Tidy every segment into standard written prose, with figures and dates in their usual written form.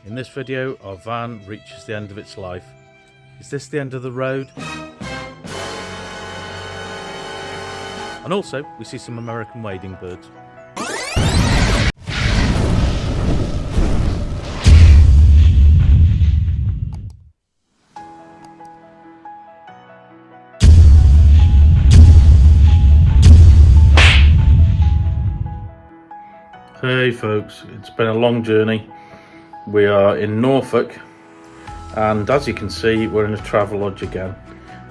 In this video, our van reaches the end of its life. Is this the end of the road? And also, we see some American wading birds. Hey folks, it's been a long journey. We are in Norfolk, and as you can see, we're in a travel lodge again.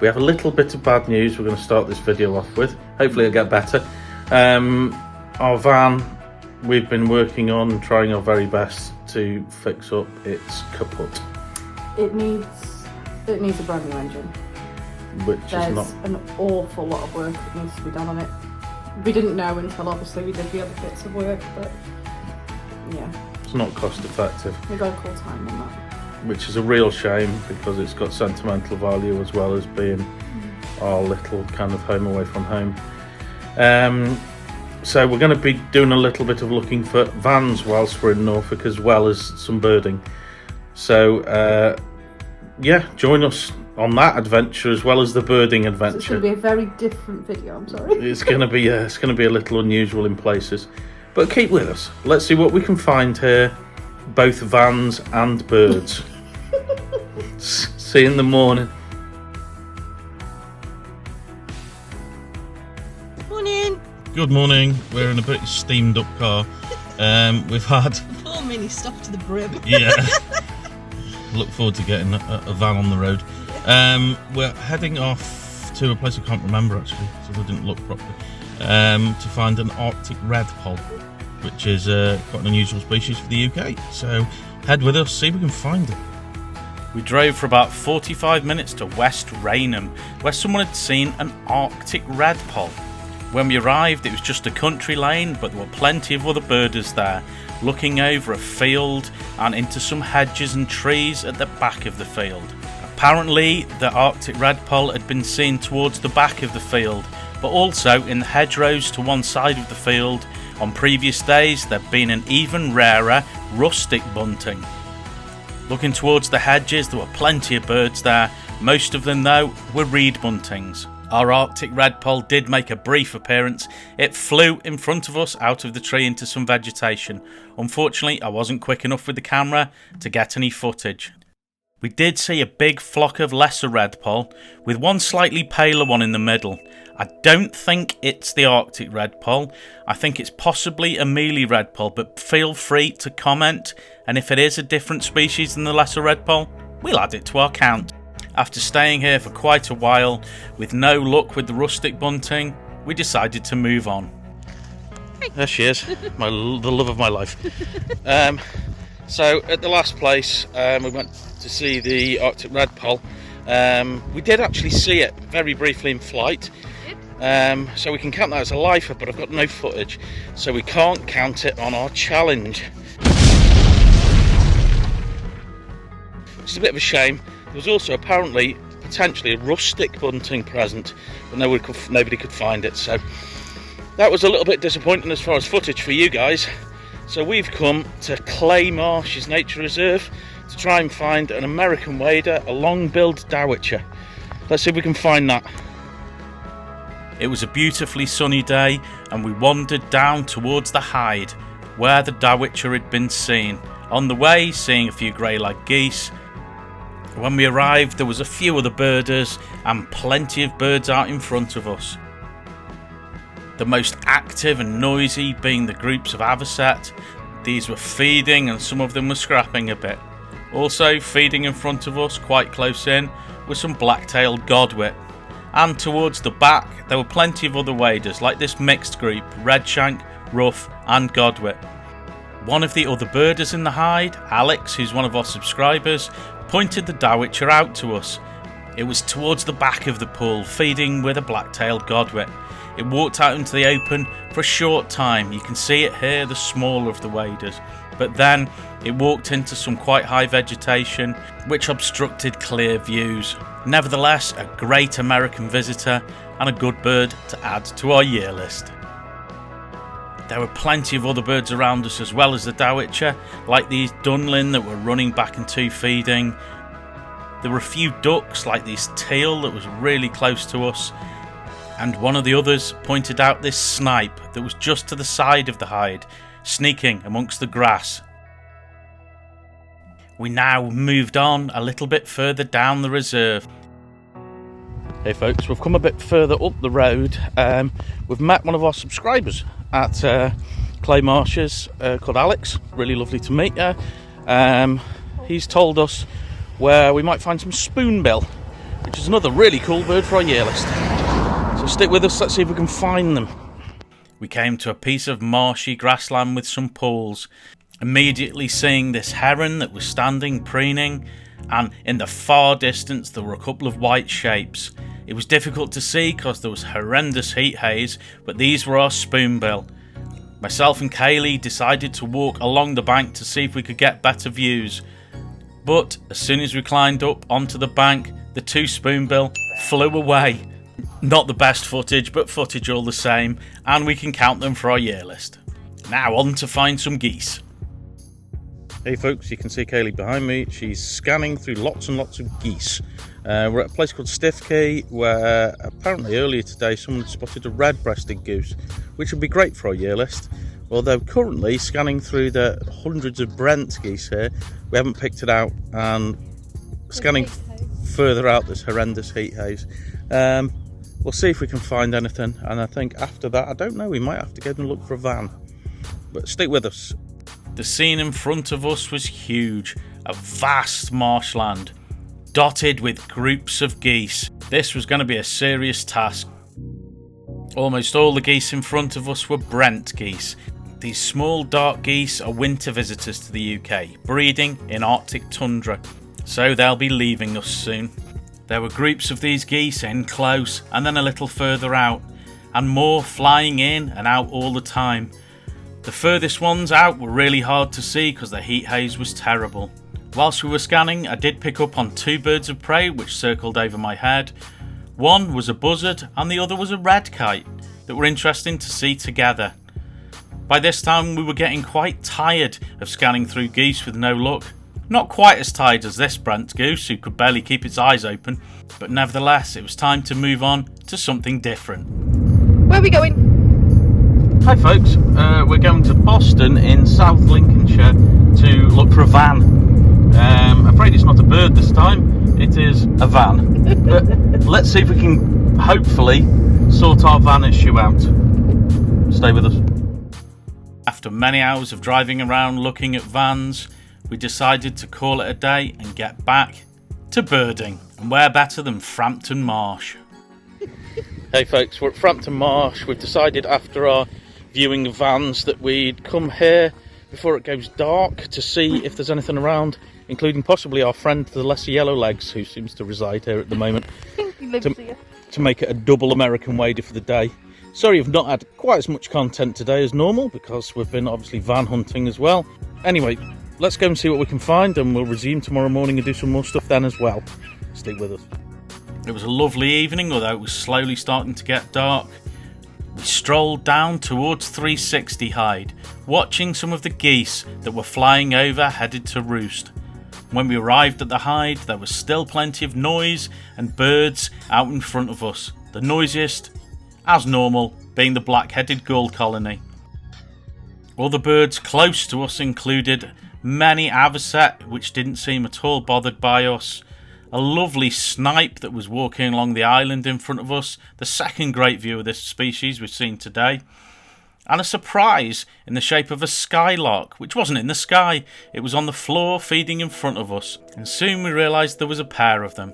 We have a little bit of bad news we're going to start this video off with. Hopefully it'll get better. Our van, we've been working on, trying our very best to fix up. It's kaput. It needs a brand new engine. Which There's is not an awful lot of work that needs to be done on it. We didn't know until obviously we did the other bits of work, but yeah. It's not cost effective. We got a cool time on that. Which is a real shame because it's got sentimental value as well as being our little kind of home away from home. So we're going to be doing a little bit of looking for vans whilst we're in Norfolk, as well as some birding. So yeah, join us on that adventure as well as the birding adventure. So it's going to be a very different video. I'm sorry. It's going to be a little unusual in places, but keep with us. Let's see what we can find here, both vans and birds. See you in the morning. Morning. Good morning. We're in a bit steamed up car. We've had Poor Minnie stuffed to the brim. yeah. Look forward to getting a van on the road. We're heading off to a place I can't remember actually, so I didn't look properly. To find an Arctic Redpoll, which is quite an unusual species for the UK. So head with us, see if we can find it. We drove for about 45 minutes to West Raynham, where someone had seen an Arctic Redpoll. When we arrived, it was just a country lane, but there were plenty of other birders there, looking over a field and into some hedges and trees at the back of the field. Apparently, the Arctic Redpoll had been seen towards the back of the field, but also in the hedgerows to one side of the field. On previous days, there'd been an even rarer rustic bunting. Looking towards the hedges, there were plenty of birds there. Most of them, though, were reed buntings. Our Arctic Redpoll did make a brief appearance. It flew in front of us out of the tree into some vegetation. Unfortunately, I wasn't quick enough with the camera to get any footage. We did see a big flock of lesser Redpoll, with one slightly paler one in the middle. I don't think it's the Arctic Redpoll. I think it's possibly a mealy Redpoll, but feel free to comment, and if it is a different species than the lesser Redpoll, we'll add it to our count. After staying here for quite a while, with no luck with the rustic bunting, we decided to move on. Hey. There she is, the love of my life. So at the last place, we went to see the Arctic Redpoll. We did actually see it very briefly in flight. So we can count that as a lifer, but I've got no footage, so we can't count it on our challenge. Which is a bit of a shame. There was also apparently potentially a rustic bunting present, but nobody could find it, so that was a little bit disappointing as far as footage for you guys. So we've come to Cley Marsh's nature reserve to try and find an American wader, a long-billed dowitcher. Let's see if we can find that. It was a beautifully sunny day, and we wandered down towards the hide where the dowitcher had been seen. On the way, seeing a few grey-lag geese. When we arrived, there was a few other birders and plenty of birds out in front of us. The most active and noisy being the groups of avocet. These were feeding and some of them were scrapping a bit. Also feeding in front of us, quite close in, was some black-tailed godwit. And towards the back, there were plenty of other waders, like this mixed group, redshank, rough and godwit. One of the other birders in the hide, Alex, who's one of our subscribers, pointed the dowitcher out to us. It was towards the back of the pool, feeding with a black-tailed godwit. It walked out into the open for a short time. You can see it here, the smaller of the waders. But then it walked into some quite high vegetation, which obstructed clear views. Nevertheless, a great American visitor and a good bird to add to our year list. There were plenty of other birds around us as well as the dowitcher, like these dunlin that were running back and to feeding. There were a few ducks like these teal that was really close to us, and one of the others pointed out this snipe that was just to the side of the hide, sneaking amongst the grass. We now moved on a little bit further down the reserve. Hey folks, we've come a bit further up the road. We've met one of our subscribers at Cley Marshes called Alex. Really lovely to meet you. He's told us where we might find some spoonbill, which is another really cool bird for our year list. So stick with us, let's see if we can find them. We came to a piece of marshy grassland with some pools, immediately seeing this heron that was standing preening, and in the far distance there were a couple of white shapes. It was difficult to see because there was horrendous heat haze, but these were our spoonbill. Myself and Cley decided to walk along the bank to see if we could get better views. But as soon as we climbed up onto the bank, the two spoonbill flew away. Not the best footage, but footage all the same, and we can count them for our year list. Now on to find some geese. Hey folks, you can see Kaylee behind me. She's scanning through lots and lots of geese. We're at a place called Stiffkey, where apparently earlier today someone spotted a red-breasted goose, which would be great for our year list. Although currently scanning through the hundreds of Brent geese here, we haven't picked it out, and scanning further out this horrendous heat haze. We'll see if we can find anything, and I think after that, I don't know, we might have to go and look for a van. But stick with us. The scene in front of us was huge, a vast marshland, dotted with groups of geese. This was going to be a serious task. Almost all the geese in front of us were Brent geese. These small dark geese are winter visitors to the UK, breeding in Arctic tundra, so they'll be leaving us soon. There were groups of these geese in close and then a little further out, and more flying in and out all the time. The furthest ones out were really hard to see because the heat haze was terrible. Whilst we were scanning, I did pick up on two birds of prey which circled over my head. One was a buzzard and the other was a red kite that were interesting to see together. By this time we were getting quite tired of scanning through geese with no luck. Not quite as tired as this Brent goose who could barely keep its eyes open, but nevertheless it was time to move on to something different. Where are we going? Hi folks, we're going to Boston in South Lincolnshire to look for a van. Afraid it's not a bird this time, it is a van. But let's see if we can hopefully sort our van issue out. Stay with us. After many hours of driving around looking at vans, we decided to call it a day and get back to birding. And where better than Frampton Marsh? Hey folks, we're at Frampton Marsh. We've decided after our viewing of vans that we'd come here before it goes dark to see if there's anything around, including possibly our friend the lesser yellowlegs who seems to reside here at the moment, to make it a double American wader for the day. Sorry you've not had quite as much content today as normal because we've been obviously van hunting as well. Anyway, let's go and see what we can find, and we'll resume tomorrow morning and do some more stuff then as well. Stick with us. It was a lovely evening, although it was slowly starting to get dark. We strolled down towards 360 Hide, watching some of the geese that were flying over headed to roost. When we arrived at the hide, there was still plenty of noise and birds out in front of us. The noisiest, as normal, being the black-headed gull colony. Other birds close to us included many avocet, which didn't seem at all bothered by us, a lovely snipe that was walking along the island in front of us, the second great view of this species we've seen today, and a surprise in the shape of a skylark, which wasn't in the sky, it was on the floor feeding in front of us, and soon we realised there was a pair of them.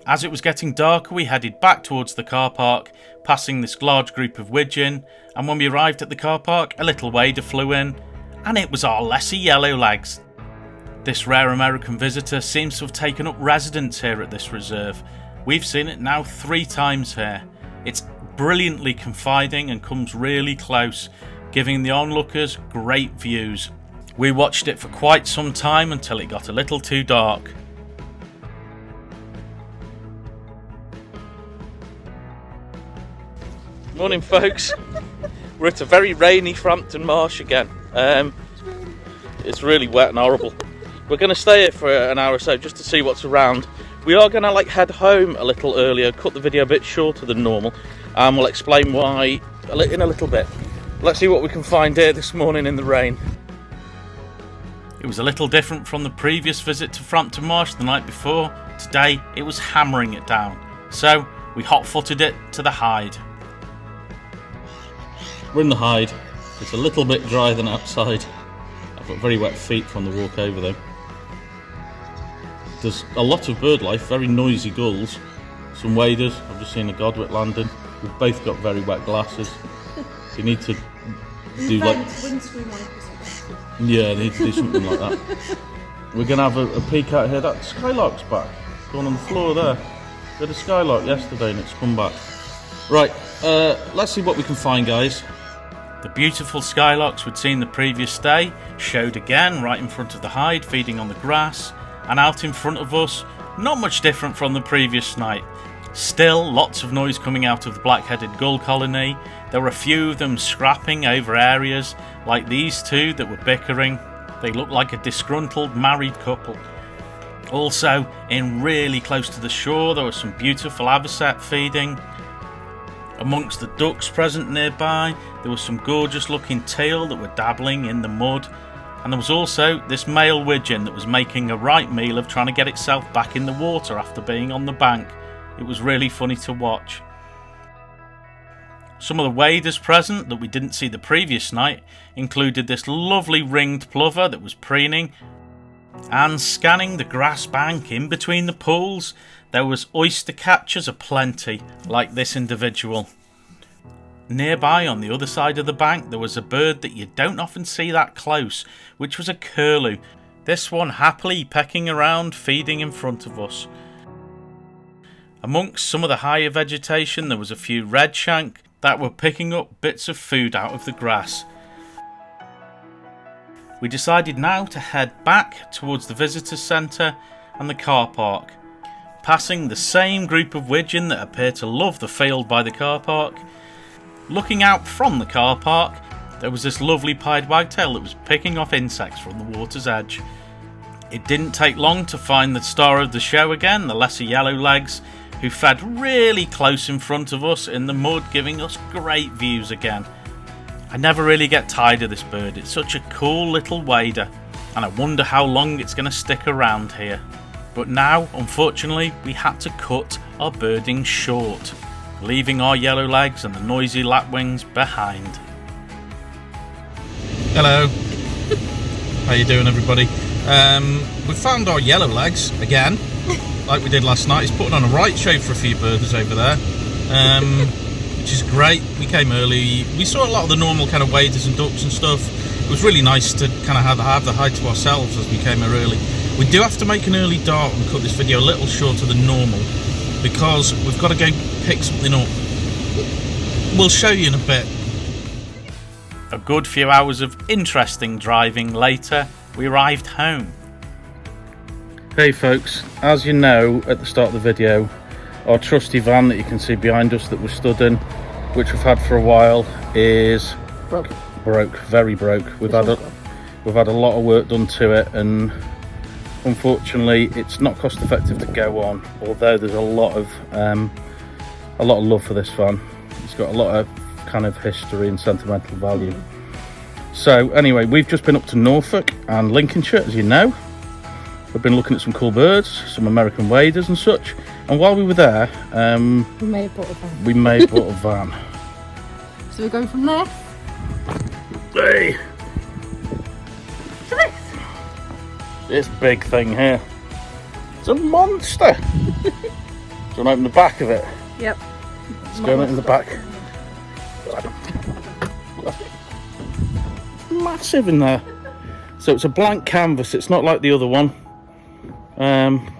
As it was getting darker, we headed back towards the car park, passing this large group of widgeon, and when we arrived at the car park, a little wader flew in, and it was our lesser yellowlegs. This rare American visitor seems to have taken up residence here at this reserve. We've seen it now 3 times here. It's brilliantly confiding and comes really close, giving the onlookers great views. We watched it for quite some time until it got a little too dark. Morning folks. We're at a very rainy Frampton Marsh again. It's really wet and horrible. We're going to stay here for an hour or so just to see what's around. We are going to head home a little earlier, cut the video a bit shorter than normal, and we'll explain why in a little bit. Let's see what we can find here this morning in the rain. It was a little different from the previous visit to Frampton Marsh the night before. Today it was hammering it down, so we hot-footed it to the Hyde. We're in the Hyde. It's a little bit drier than outside. I've got very wet feet from the walk over though. There's a lot of bird life, very noisy gulls, some waders. I've just seen a godwit landing. We've both got very wet glasses. You need to do windscreen wipers. Yeah, they need to do something like that. We're going to have a peek out here. That skylark's back. Going on the floor there. We had a skylark yesterday and it's come back. Right, let's see what we can find, guys. The beautiful skylarks we'd seen the previous day showed again right in front of the Hyde, feeding on the grass. And out in front of us, not much different from the previous night. Still, lots of noise coming out of the black-headed gull colony. There were a few of them scrapping over areas, like these two that were bickering. They looked like a disgruntled married couple. Also, in really close to the shore, there was some beautiful avocet feeding. Amongst the ducks present nearby, there was some gorgeous-looking teal that were dabbling in the mud. And there was also this male widgeon that was making a right meal of trying to get itself back in the water after being on the bank. It was really funny to watch. Some of the waders present that we didn't see the previous night included this lovely ringed plover that was preening. And scanning the grass bank in between the pools, there was oyster catchers aplenty, like this individual. Nearby on the other side of the bank there was a bird that you don't often see that close, which was a curlew. This one happily pecking around, feeding in front of us. Amongst some of the higher vegetation there was a few redshank that were picking up bits of food out of the grass. We decided now to head back towards the visitors centre and the car park, passing the same group of widgeon that appear to love the field by the car park. Looking out from the car park, there was this lovely pied wagtail that was picking off insects from the water's edge. It didn't take long to find the star of the show again, the lesser yellowlegs, who fed really close in front of us in the mud, giving us great views again. I never really get tired of this bird. It's such a cool little wader, and I wonder how long it's going to stick around here. But now, unfortunately, we had to cut our birding short, leaving our yellowlegs and the noisy lapwings behind. Hello. How you doing, everybody? We found our yellowlegs again, like we did last night. He's putting on a right show for a few birders over there, which is great. We came early. We saw a lot of the normal kind of waders and ducks and stuff. It was really nice to kind of have the Hyde to ourselves as we came here early. We do have to make an early dart and cut this video a little shorter than normal because we've got to go pick something up. We'll show you in a bit. A good few hours of interesting driving later, we arrived home. Hey folks, as you know at the start of the video, our trusty van that you can see behind us that we're stood in, which we've had for a while, is very broke. We've had a lot of work done to it, and unfortunately it's not cost effective to go on, although there's a lot of love for this van. It's got a lot of kind of history and sentimental value. So anyway, we've just been up to Norfolk and Lincolnshire, as you know. We've been looking at some cool birds, some American waders and such, and while we were there We may have bought a van. we may have bought a van. So we're going from there Hey, to this. this big thing here, it's a monster. Do you want to open the back of it? Yep. Let's go in the back. Massive in there. So it's a blank canvas, it's not like the other one.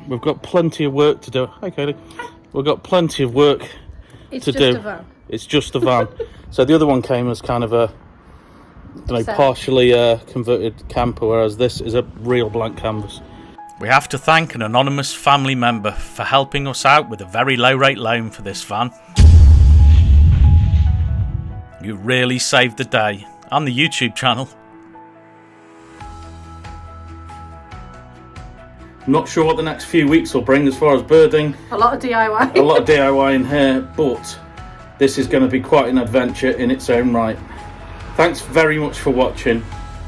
We've got plenty of work to do. Hi Kaylee. We've got plenty of work to do. It's just a van. It's just a van. So the other one came as kind of a, partially converted camper, whereas this is a real blank canvas. We have to thank an anonymous family member for helping us out with a very low rate loan for this van. You really saved the day. And the YouTube channel. Not sure what the next few weeks will bring as far as birding. A lot of DIY. A lot of DIY in here, but this is going to be quite an adventure in its own right. Thanks very much for watching.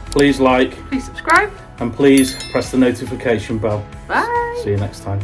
Please like, Please subscribe. and please press the notification bell. Bye. See you next time.